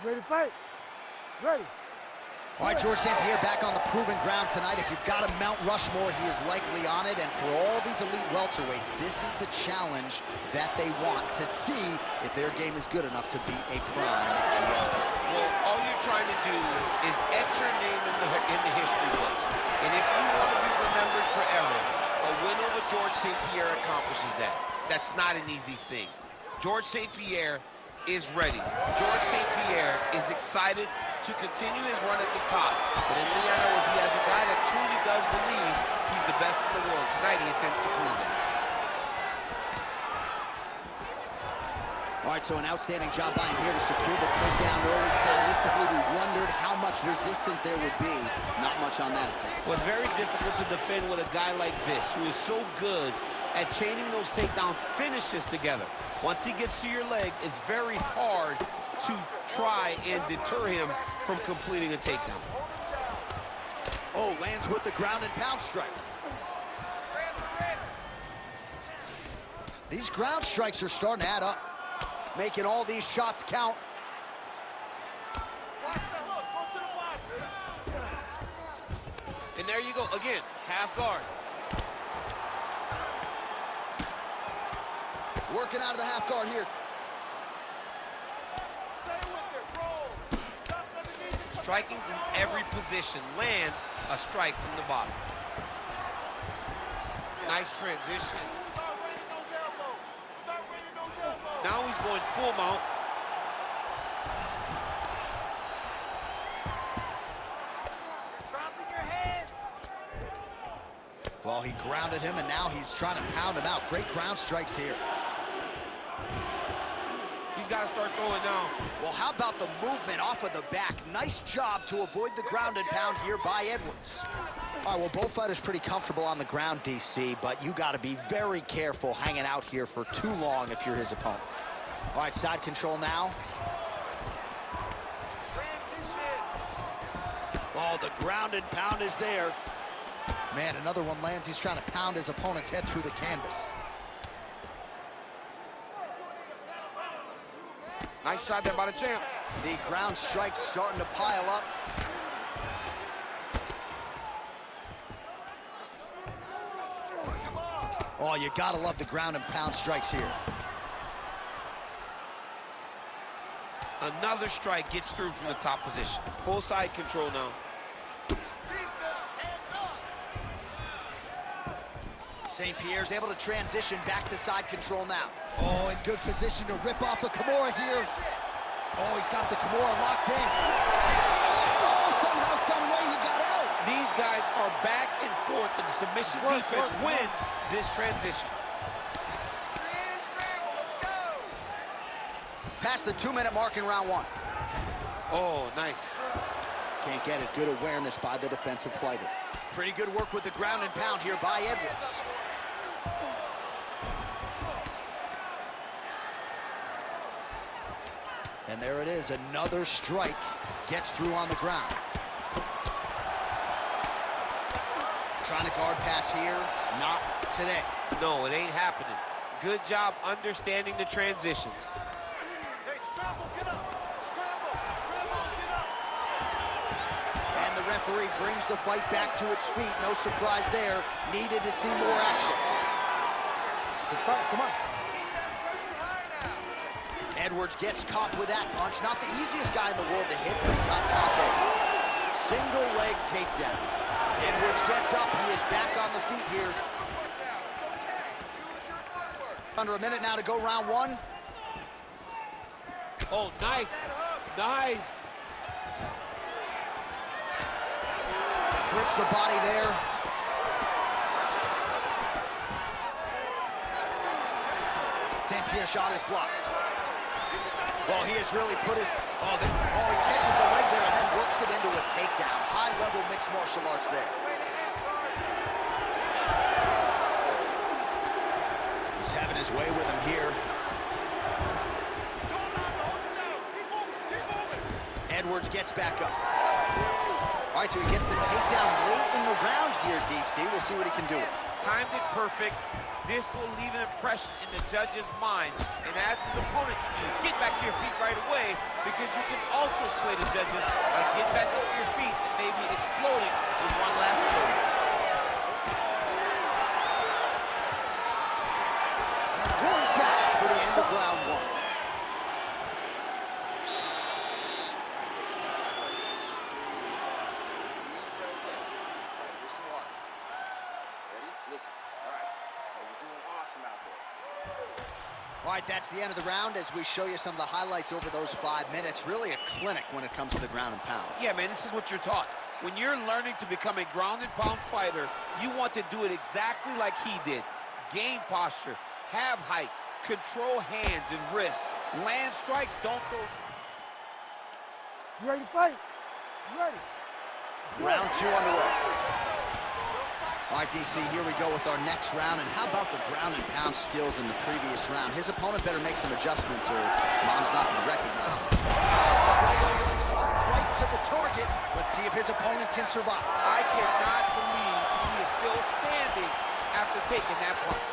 Ready to fight? Ready. All right, Georges St-Pierre back on the proven ground tonight. If you've got a Mount Rushmore, he is likely on it. And for all these elite welterweights, this is the challenge that they want to see if their game is good enough to beat a prime GSP. Well, all you're trying to do is etch your name in the history books. And if you want to be remembered forever, a win over Georges St-Pierre accomplishes that. That's not an easy thing. Georges St-Pierre is ready. Georges St-Pierre is excited to continue his run at the top. But in Leon Owens, he has a guy that truly does believe he's the best in the world. Tonight, he intends to prove it. All right, so an outstanding job by him here to secure the takedown early. Stylistically, we wondered how much resistance there would be. Not much on that attempt. Well, it's very difficult to defend with a guy like this, who is so good at chaining those takedown finishes together. Once he gets to your leg, it's very hard to try and deter him from completing a takedown. Oh, lands with the ground and pound strike. These ground strikes are starting to add up, making all these shots count. Watch the hook, go to the body. And there you go, again, half guard. Working out of the half guard here. Stay with it, roll. Duck underneath it. Striking from every position, lands a strike from the bottom. Nice transition. Start raining those elbows. Start raining those elbows. Now he's going full mount. Dropping your hands. Well, he grounded him, and now he's trying to pound him out. Great ground strikes here. He's got to start throwing down. Well, how about the movement off of the back? Nice job to avoid the ground and pound here by Edwards. All right, well, both fighters pretty comfortable on the ground, DC, but you got to be very careful hanging out here for too long if you're his opponent. All right, side control now. Oh, the ground and pound is there. Man, another one lands. He's trying to pound his opponent's head through the canvas. Nice shot there by the champ. The ground strikes starting to pile up. Oh, you gotta love the ground and pound strikes here. Another strike gets through from the top position. Full side control now. St-Pierre's able to transition back to side control now. Oh, in good position to rip off the Kimura here. Oh, he's got the Kimura locked in. Oh, somehow, some way he got out. These guys are back and forth, but the submission defense wins this transition. Create a scramble, let's go. Past the 2-minute mark in round one. Oh, nice. Can't get it. Good awareness by the defensive fighter. Pretty good work with the ground and pound here by Edwards. And there it is, another strike gets through on the ground. Trying to guard pass here, not today. No, it ain't happening. Good job understanding the transitions. Hey, scramble, get up. Scramble, get up. And the referee brings the fight back to its feet. No surprise there. Needed to see more action. Let's fight, come on. Keep that pressure high now. Edwards gets caught with that punch. Not the easiest guy in the world to hit, but he got caught there. Single leg takedown. Edwards gets up. He is back on the feet here. Footwork now, it's okay. Use your footwork. Under a minute now to go round one. Oh, nice. Nice. Grips the body there. St-Pierre shot is blocked. Well, he has really put his... he catches the leg there and then works it into a takedown. High-level mixed martial arts there. He's having his way with him here. Edwards gets back up. All right, so he gets the takedown late in the round here, DC. We'll see what he can do. Timed it perfect. This will leave an impression in the judge's mind. And as his opponent, you get back to your feet right away because you can also way to judges by getting back up to your feet and maybe exploding with one last blow. Horn sounds for the end of round one. Here's some water. Ready? Listen. All right. Now, you're doing awesome out there. All right, that's the end of the round as we show you some of the highlights over those 5 minutes. Really a clinic when it comes to the ground and pound. Yeah, man, this is what you're taught. When you're learning to become a ground and pound fighter, you want to do it exactly like he did. Gain posture, have height, control hands and wrists, land strikes, don't go. You ready to fight? You ready? Round two underway. All right, DC, here we go with our next round. And how about the ground and pound skills in the previous round? His opponent better make some adjustments or Mom's not going to recognize him. Right to the target. Let's see if his opponent can survive. I cannot believe he is still standing after taking that punch.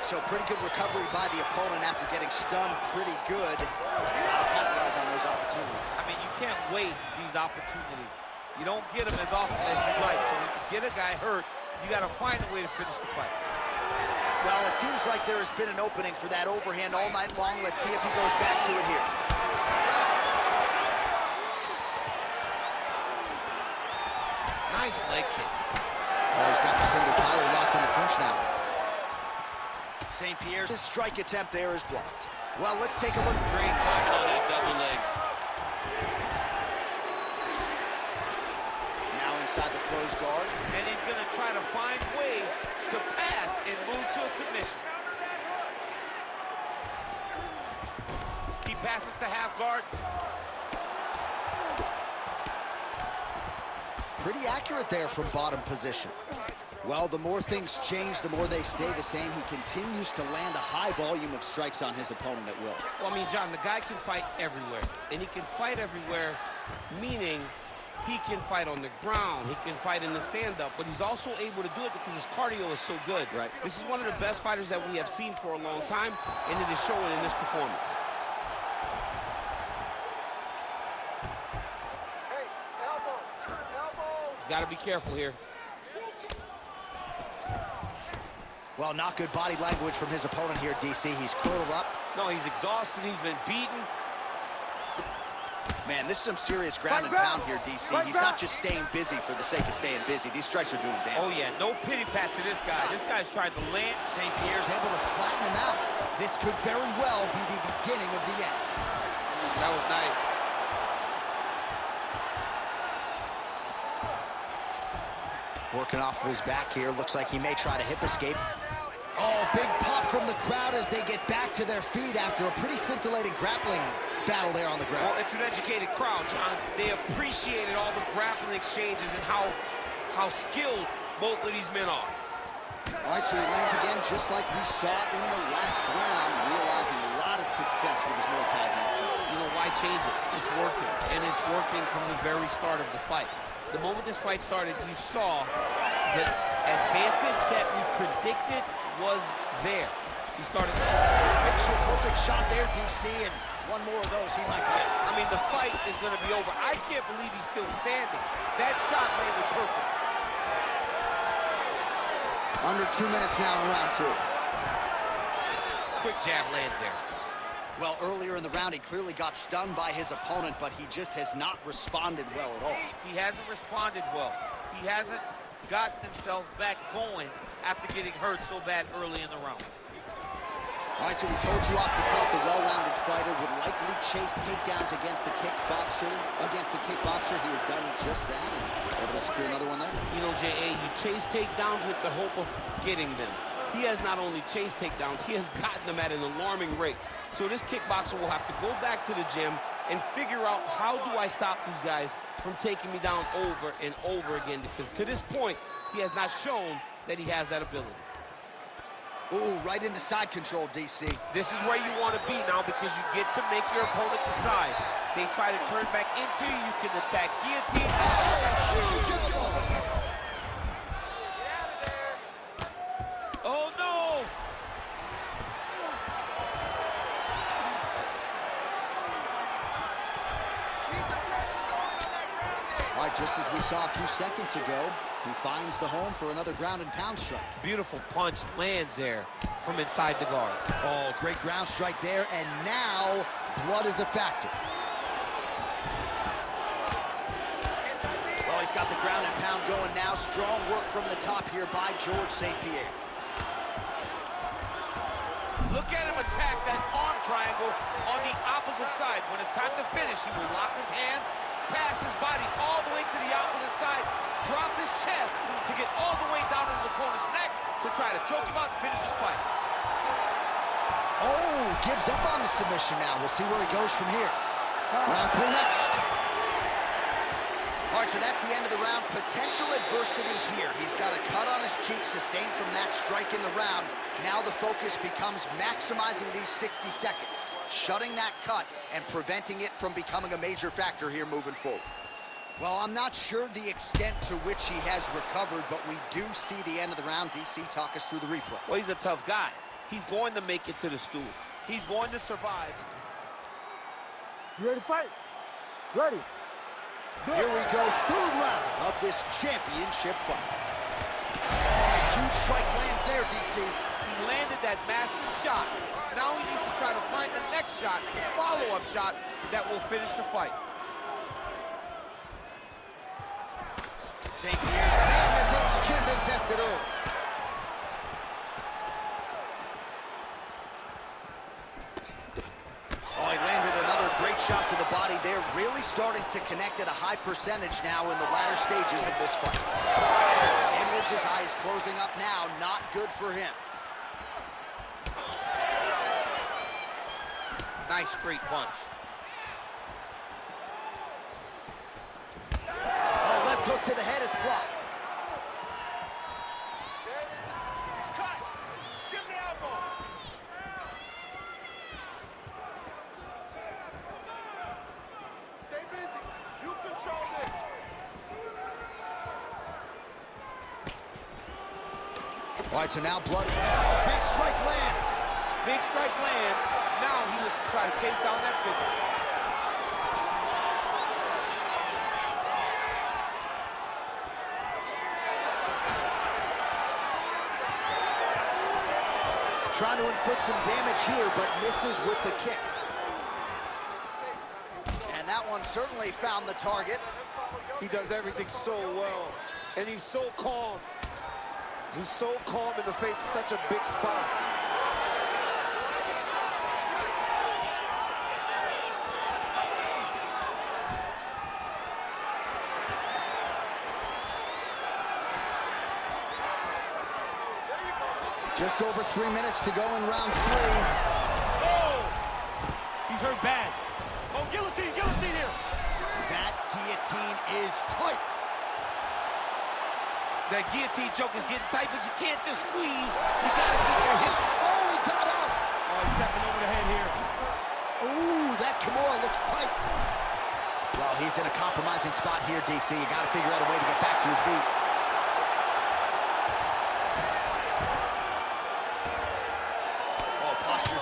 So pretty good recovery by the opponent after getting stunned pretty good. Gotta capitalize on those opportunities. I mean, you can't waste these opportunities. You don't get them as often as you'd like. So when you get a guy hurt, you got to find a way to finish the fight. Well, it seems like there has been an opening for that overhand all night long. Let's see if he goes back to it here. Nice leg kick. Oh, he's got the single collar locked in the clinch now. St-Pierre's strike attempt there is blocked. Well, let's take a look. Great timing on that double leg. Now inside the closed guard. And he's going to try to find ways to pass and move to a submission. He passes to half guard. Pretty accurate there from bottom position. Well, the more things change, the more they stay the same. He continues to land a high volume of strikes on his opponent at will. Well, I mean, John, the guy can fight everywhere. And he can fight everywhere, meaning he can fight on the ground. He can fight in the stand-up. But he's also able to do it because his cardio is so good. Right. This is one of the best fighters that we have seen for a long time, and it is showing in this performance. Hey, elbow. Elbow. He's got to be careful here. Well, not good body language from his opponent here, DC. He's curled up. No, he's exhausted. He's been beaten. Man, this is some serious ground and pound here, DC. He's not just staying busy for the sake of staying busy. These strikes are doing damage. Oh, yeah, no pity pat to this guy. This guy's tried to land. St-Pierre's able to flatten him out. This could very well be the beginning of the end. That was nice. Working off of his back here. Looks like he may try to hip escape. Oh, big pop from the crowd as they get back to their feet after a pretty scintillating grappling battle there on the ground. Well, it's an educated crowd, John. They appreciated all the grappling exchanges and how skilled both of these men are. All right, so he lands again just like we saw in the last round, realizing a lot of success with his Muay Thai game. You know, why change it? It's working, and it's working from the very start of the fight. The moment this fight started, you saw the advantage that we predicted was there. He started... Picture perfect shot there, DC, and one more of those, he might be out. I mean, the fight is going to be over. I can't believe he's still standing. That shot landed perfect. Under 2 minutes now in round two. Quick jab lands there. Well, earlier in the round, he clearly got stunned by his opponent, but he just has not responded well at all. He hasn't responded well. He hasn't gotten himself back going after getting hurt so bad early in the round. All right, so we told you off the top, the well-rounded fighter would likely chase takedowns against the kickboxer. He has done just that and able to secure another one there. You know, J.A., you chase takedowns with the hope of getting them. He has not only chased takedowns, he has gotten them at an alarming rate. So this kickboxer will have to go back to the gym and figure out, how do I stop these guys from taking me down over and over again? Because to this point, he has not shown that he has that ability. Ooh, right into side control, DC. This is where you want to be now, because you get to make your opponent decide. They try to turn back into you, you can attack guillotine. Oh, no! just as we saw a few seconds ago, he finds the home for another ground and pound strike. Beautiful punch lands there from inside the guard. Oh, great ground strike there, and now blood is a factor. Well, he's got the ground and pound going now. Strong work from the top here by Georges St-Pierre. Look at him attack that arm triangle on the opposite side. When it's time to finish, he will lock his hands, pass his body all the way to the opposite side, drop his chest to get all the way down to his opponent's neck to try to choke him out and finish his fight. Oh, gives up on the submission now. We'll see where he goes from here. Round 3 next. All right, so that's the end of the round. Potential adversity here. He's got a cut on his cheek sustained from that strike in the round. Now the focus becomes maximizing these 60 seconds, shutting that cut and preventing it from becoming a major factor here moving forward. Well, I'm not sure the extent to which he has recovered, but we do see the end of the round. DC, talk us through the replay. Well, he's a tough guy. He's going to make it to the stool. He's going to survive. You ready to fight? Ready. Here we go, 3rd round of this championship fight. Oh, huge strike lands there, DC. He landed that massive shot. Now he needs to try to find the next shot, the follow-up shot that will finish the fight. St-Pierre's man has his chin been tested early. Oh, he landed another great shot to the body there, really starting to connect at a high percentage now in the latter stages of this fight. Edwards' eye is closing up now, not good for him. Nice straight punch. Oh, left hook to the head, it's blocked. There it is. He's cut. Give him the elbow. Stay busy. You control this. All right, so now blood. Big strike lands. Big strike lands. Now he looks to try to chase down that figure. Trying to inflict some damage here, but misses with the kick. And that one certainly found the target. He does everything so well, and he's so calm. He's so calm in the face of such a big spot. Just over 3 minutes to go in round 3. Oh! He's hurt bad. Oh, guillotine, guillotine here. That guillotine is tight. That guillotine choke is getting tight, but you can't just squeeze. You gotta get your hips. Oh, he got out. Oh, he's stepping over the head here. Ooh, that Kimura looks tight. Well, he's in a compromising spot here, DC. You gotta figure out a way to get back to your feet.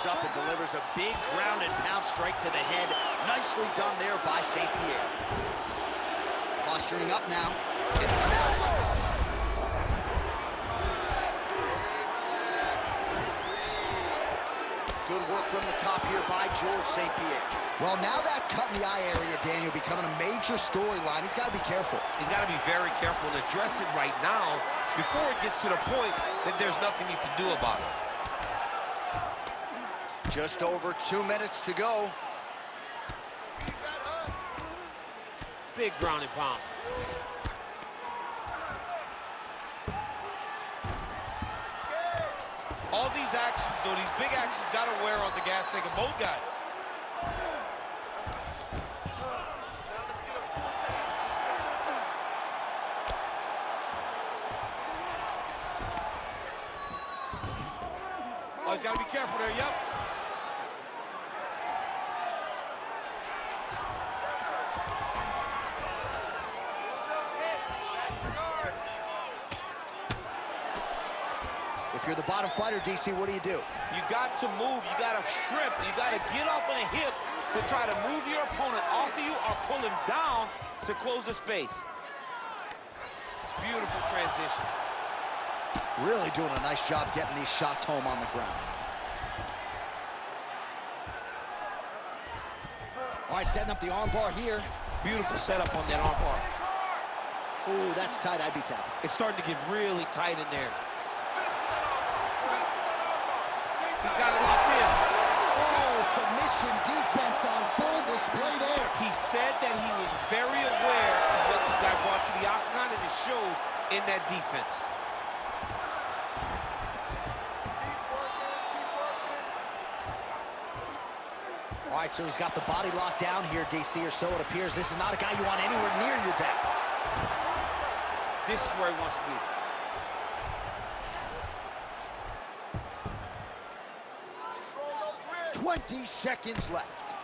Up and delivers a big ground and pound strike to the head. Nicely done there by St-Pierre. Posturing up now. Good work from the top here by Georges St-Pierre. Well, now that cut in the eye area, Daniel, becoming a major storyline. He's got to be careful. He's got to be very careful and address it right now before it gets to the point that there's nothing you can do about it. Just over 2 minutes to go. Big ground and pound. All these actions, though, these big actions got to wear on the gas tank of both guys. Oh, he's got to be careful there, yep. If you're the bottom fighter, DC, what do? You got to move, you got to shrimp, you got to get up on a hip to try to move your opponent off of you or pull him down to close the space. Beautiful transition. Really doing a nice job getting these shots home on the ground. All right, setting up the arm bar here. Beautiful setup on that arm bar. Ooh, that's tight. I'd be tapping. It's starting to get really tight in there. He's got it locked in. Oh, submission defense on full display there. He said that he was very aware of what this guy brought to the octagon, and it showed in that defense. All right, so he's got the body locked down here, DC, or so it appears. This is not a guy you want anywhere near your back. This is where he wants to be. 20 seconds left.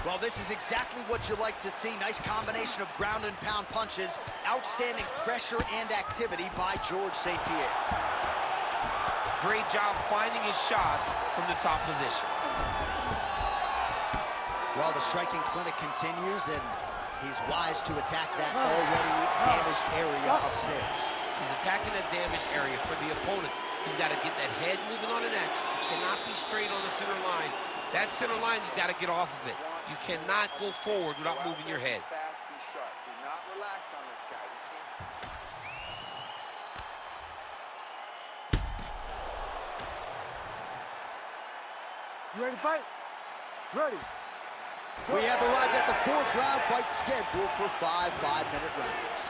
Well, this is exactly what you like to see. Nice combination of ground and pound punches. Outstanding pressure and activity by Georges St-Pierre. Great job finding his shots from the top position. Well, the striking clinic continues, and he's wise to attack that already damaged area upstairs. He's attacking that damaged area for the opponent. He's got to get that head moving on an X. He cannot be straight on the center line. That center line, you've got to get off of it. You cannot go forward without moving your head. Fast, be sharp. Do not relax on this guy. You ready to fight? Ready. We have arrived at the fourth round fight scheduled for 5 5-minute rounds.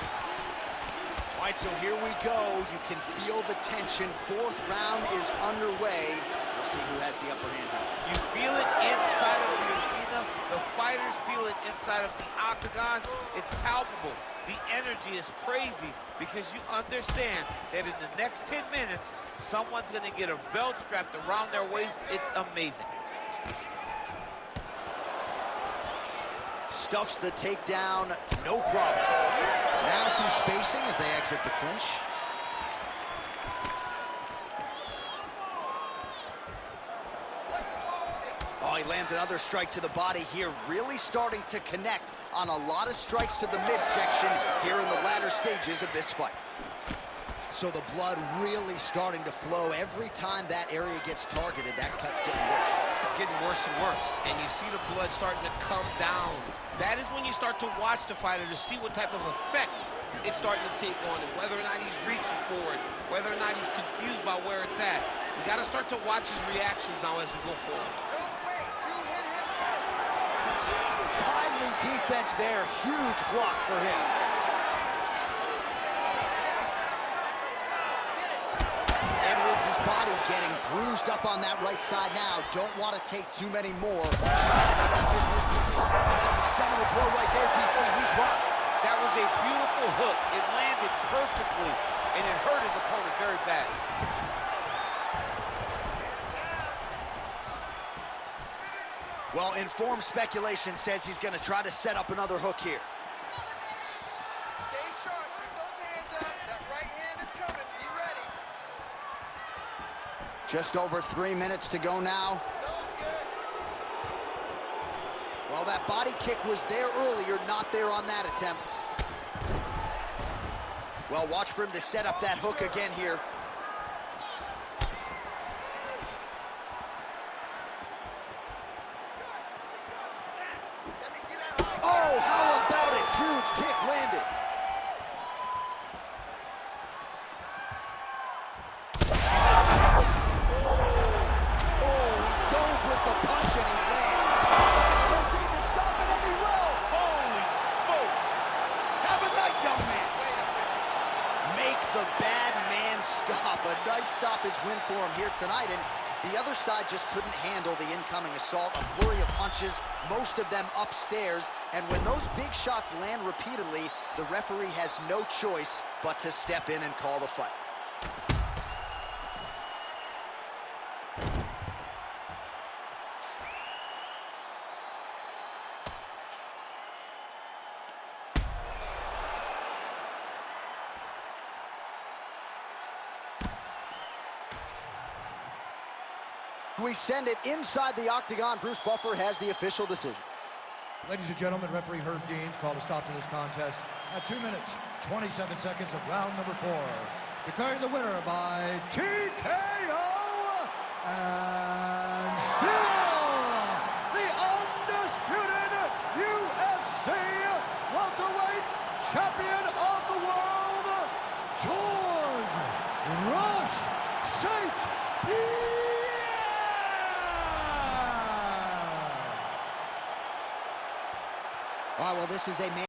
All right, so here we go. You can feel the tension. Fourth round is underway. We'll see who has the upper hand here. You feel it inside of the arena. The fighters feel it inside of the octagon. It's palpable. The energy is crazy because you understand that in the next 10 minutes, someone's going to get a belt strapped around their waist. It's amazing. Stuffs the takedown, no problem. Now some spacing as they exit the clinch. Oh, he lands another strike to the body here, really starting to connect on a lot of strikes to the midsection here in the latter stages of this fight. So the blood really starting to flow. Every time that area gets targeted, that cut's getting worse. It's getting worse and worse, and you see the blood starting to come down. That is when you start to watch the fighter to see what type of effect it's starting to take on him, whether or not he's reaching for it, whether or not he's confused by where it's at. We got to start to watch his reactions now as we go forward. Timely defense there, huge block for him. Edwards' body getting bruised up on that right side now. Don't want to take too many more. That's a seminal blow right there, DC. He's rocked. That was a beautiful hook. It landed perfectly, and it hurt his opponent very bad. Well, informed speculation says he's going to try to set up another hook here. Stay sharp. Keep those hands up. That right hand is coming. Be ready. Just over 3 minutes to go now. No good. Well, that body kick was there earlier, not there on that attempt. Well, watch for him to set up that hook again here. Let me see that high. Oh, how about it? Huge kick landed. Oh, he dove with the punch and he lands. Looking to stop it and he will. Holy smokes! Have a night, young man. Make the bad man stop. A nice stoppage win for him here tonight, and the other side just couldn't handle the incoming assault. A flurry of punches, most of them upstairs, and when those big shots land repeatedly, the referee has no choice but to step in and call the fight. We send it inside the octagon. Bruce Buffer has the official decision. Ladies and gentlemen, referee Herb Deans called a stop to this contest at 2 minutes, 27 seconds of round number 4. Declaring the winner by TKO and still the undisputed UFC welterweight champion of the world, Georges St-Pierre. All right, well, this is a man.